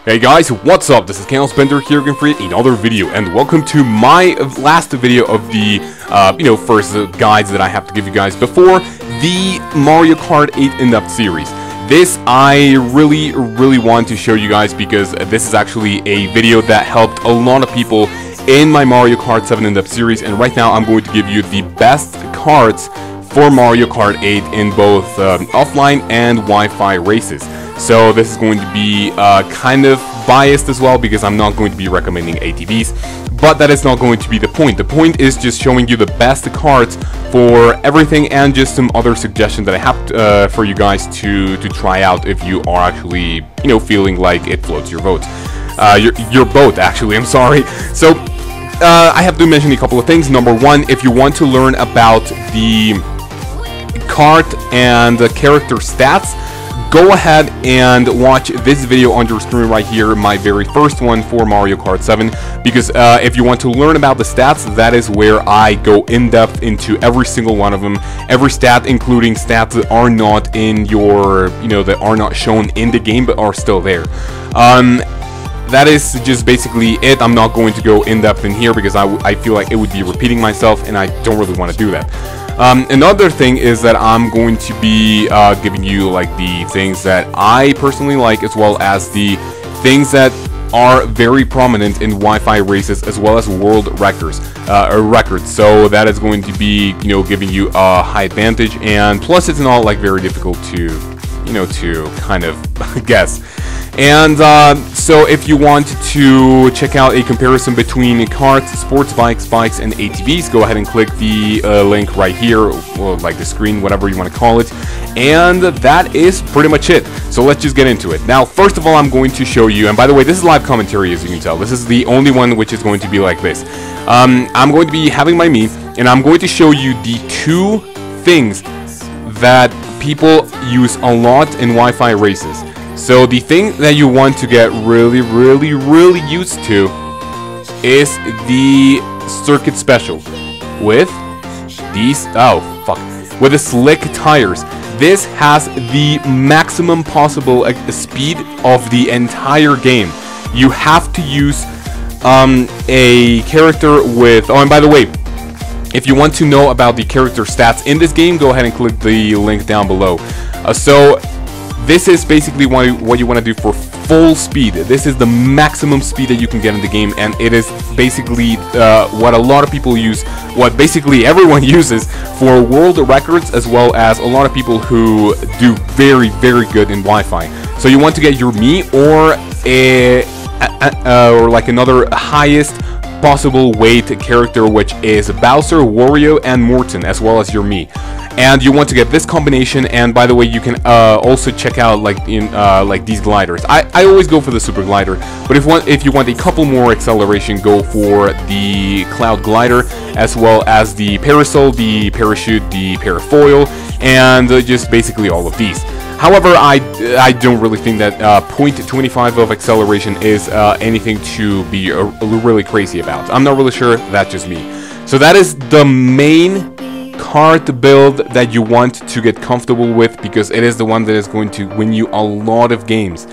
Hey guys, what's up? This is kaozbender here again for another video, and welcome to my last video of the, first guides that I have to give you guys before the Mario Kart 8 in-depth series. This I really want to show you guys because this is actually a video that helped a lot of people in my Mario Kart 7 in-depth series, and right now I'm going to give you the best carts for Mario Kart 8 in both offline and Wi-Fi races. So this is going to be kind of biased as well because I'm not going to be recommending ATVs, but that is not going to be the point. The point is just showing you the best carts for everything and just some other suggestions that I have for you guys to try out if you are actually, feeling like it floats your boat. Your boat, actually, I'm sorry. So I have to mention a couple of things. Number one, if you want to learn about the kart and the character stats, go ahead and watch this video on your screen right here, my very first one for Mario Kart 7, because if you want to learn about the stats, that is where I go in depth into every single one of them, every stat, including stats that are not in your, that are not shown in the game but are still there. That is just basically it. I'm not going to go in depth in here because I feel like it would be repeating myself, and I don't really want to do that. Another thing is that I'm going to be giving you like the things that I personally like, as well as the things that are very prominent in Wi-Fi races, as well as world records. So that is going to be, giving you a high advantage, and plus it's not like very difficult to, to kind of guess. And so if you want to check out a comparison between karts, sports bikes, and ATVs, go ahead and click the link right here, or like the screen, whatever you want to call it. And that is pretty much it. So let's just get into it. Now, first of all, I'm going to show you, and by the way, this is live commentary, as you can tell. This is the only one which is going to be like this. I'm going to be having my me, and I'm going to show you the two things that people use a lot in Wi-Fi races. So the thing that you want to get really used to is the circuit special with these, with the slick tires. This has the maximum possible speed of the entire game. You have to use a character with, and by the way, if you want to know about the character stats in this game, go ahead and click the link down below. This is basically what you want to do for full speed. This is the maximum speed that you can get in the game, and it is basically what a lot of people use, what basically everyone uses for world records, as well as a lot of people who do very good in Wi-Fi. So you want to get your me or like another highest possible weight character, which is Bowser, Wario, and Morton, as well as your me. And you want to get this combination. And by the way, you can also check out like these gliders. I always go for the super glider, but if you want a couple more acceleration, go for the cloud glider, as well as the parasol, the parachute, the parafoil, and just basically all of these. However, I don't really think that 0.25 of acceleration is anything to be really crazy about. I'm not really sure, that's just me. So that is the main kart build that you want to get comfortable with, because it is the one that is going to win you a lot of games.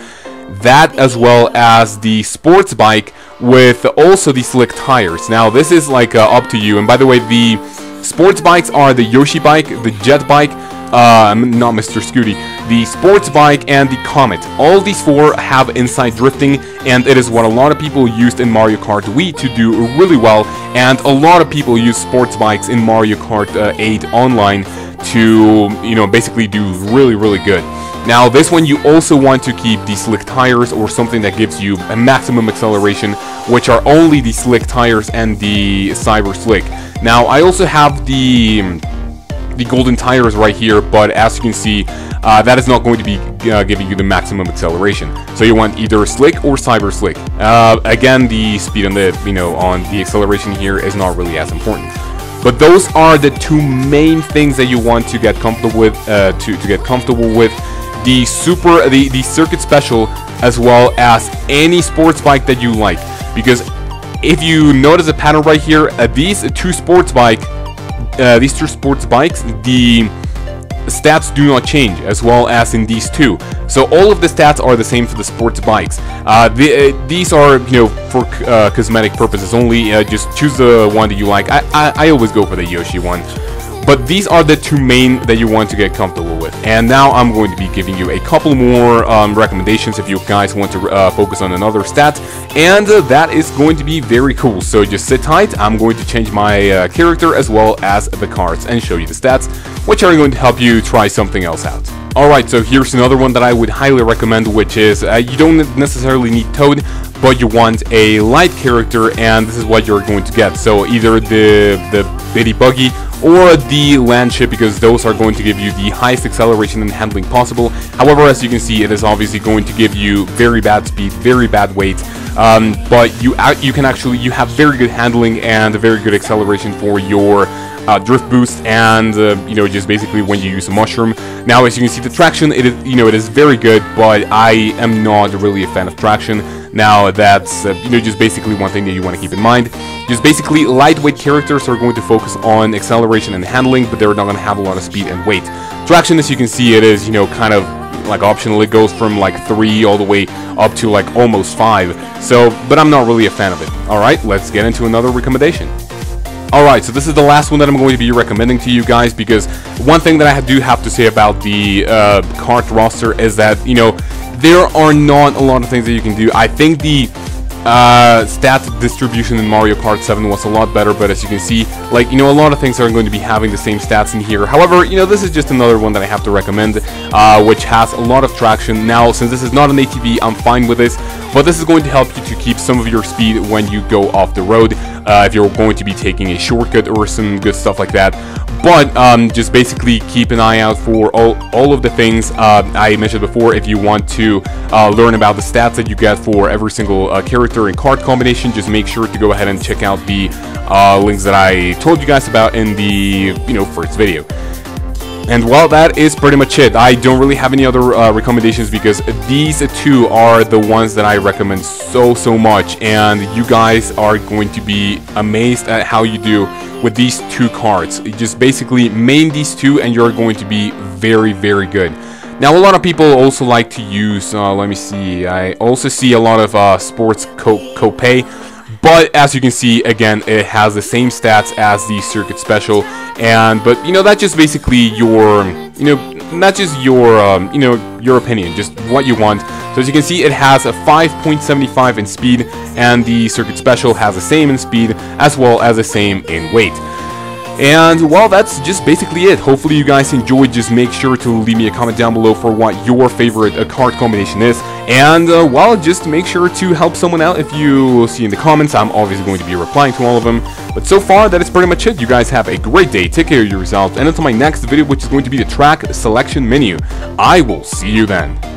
That, as well as the sports bike with also the slick tires. Now this is like up to you, and by the way, the sports bikes are the Yoshi bike, the jet bike, not Mr. Scooty, the sports bike, and the Comet. All these four have inside drifting, and it is what a lot of people used in Mario Kart Wii to do really well, and a lot of people use sports bikes in Mario Kart 8 online to, basically do really good. Now this one, you also want to keep the slick tires, or something that gives you a maximum acceleration, which are only the slick tires and the cyber slick. Now I also have the golden tires right here, but as you can see, that is not going to be giving you the maximum acceleration. So you want either slick or cyber slick. Again, the speed on the on the acceleration here is not really as important. But those are the two main things that you want to get comfortable with. To get comfortable with the circuit special, as well as any sports bike that you like. Because if you notice a pattern right here, these two sports bikes, the stats do not change, as well as in these two. So all of the stats are the same for the sports bikes. These are, you know, for cosmetic purposes only. Just choose the one that you like. I always go for the Yoshi one. But these are the two main that you want to get comfortable with. And now I'm going to be giving you a couple more recommendations if you guys want to focus on another stat. And that is going to be very cool. So just sit tight. I'm going to change my character as well as the cards and show you the stats, which are going to help you try something else out. Alright, so here's another one that I would highly recommend, which is you don't necessarily need Toad, but you want a light character, and this is what you're going to get. So either the bitty buggy or the land ship, because those are going to give you the highest acceleration and handling possible. However, as you can see, it is obviously going to give you very bad speed, very bad weight, but you have very good handling and a very good acceleration for your drift boost, and you know, just basically when you use a mushroom. Now, as you can see, the traction, it is very good, but I am not really a fan of traction. Now, that's you know, just basically one thing that you want to keep in mind. Just basically, lightweight characters are going to focus on acceleration and handling, but they're not going to have a lot of speed and weight. Traction, as you can see, it is, you know, kind of like optional. It goes from like 3 all the way up to like almost 5. So, but I'm not really a fan of it. All right, let's get into another recommendation. Alright, so this is the last one that I'm going to be recommending to you guys, because one thing that I do have to say about the Kart roster is that, you know, there are not a lot of things that you can do. I think the stat distribution in Mario Kart 7 was a lot better, but as you can see, like, you know, a lot of things are going to be having the same stats in here. However, you know, this is just another one that I have to recommend, which has a lot of traction. Now, since this is not an ATV, I'm fine with this, but this is going to help you to keep some of your speed when you go off the road, if you're going to be taking a shortcut or some good stuff like that. But just basically keep an eye out for all of the things I mentioned before. If you want to learn about the stats that you get for every single character and card combination, just make sure to go ahead and check out the links that I told you guys about in the first video. And well, that is pretty much it. I don't really have any other recommendations, because these two are the ones that I recommend so much, and you guys are going to be amazed at how you do with these two cards. You just basically main these two and you're going to be very good. Now, a lot of people also like to use, let me see, I also see a lot of sports copay. But as you can see, again, it has the same stats as the Circuit Special, but you know, that's just basically your, not just your, your opinion, just what you want. So as you can see, it has a 5.75 in speed, and the Circuit Special has the same in speed as well as the same in weight. And well, that's just basically it. Hopefully you guys enjoyed. Just make sure to leave me a comment down below for what your favorite card combination is. And well, just make sure to help someone out if you see in the comments. I'm obviously going to be replying to all of them. But so far, that is pretty much it. You guys have a great day. Take care of yourselves. And until my next video, which is going to be the track selection menu. I will see you then.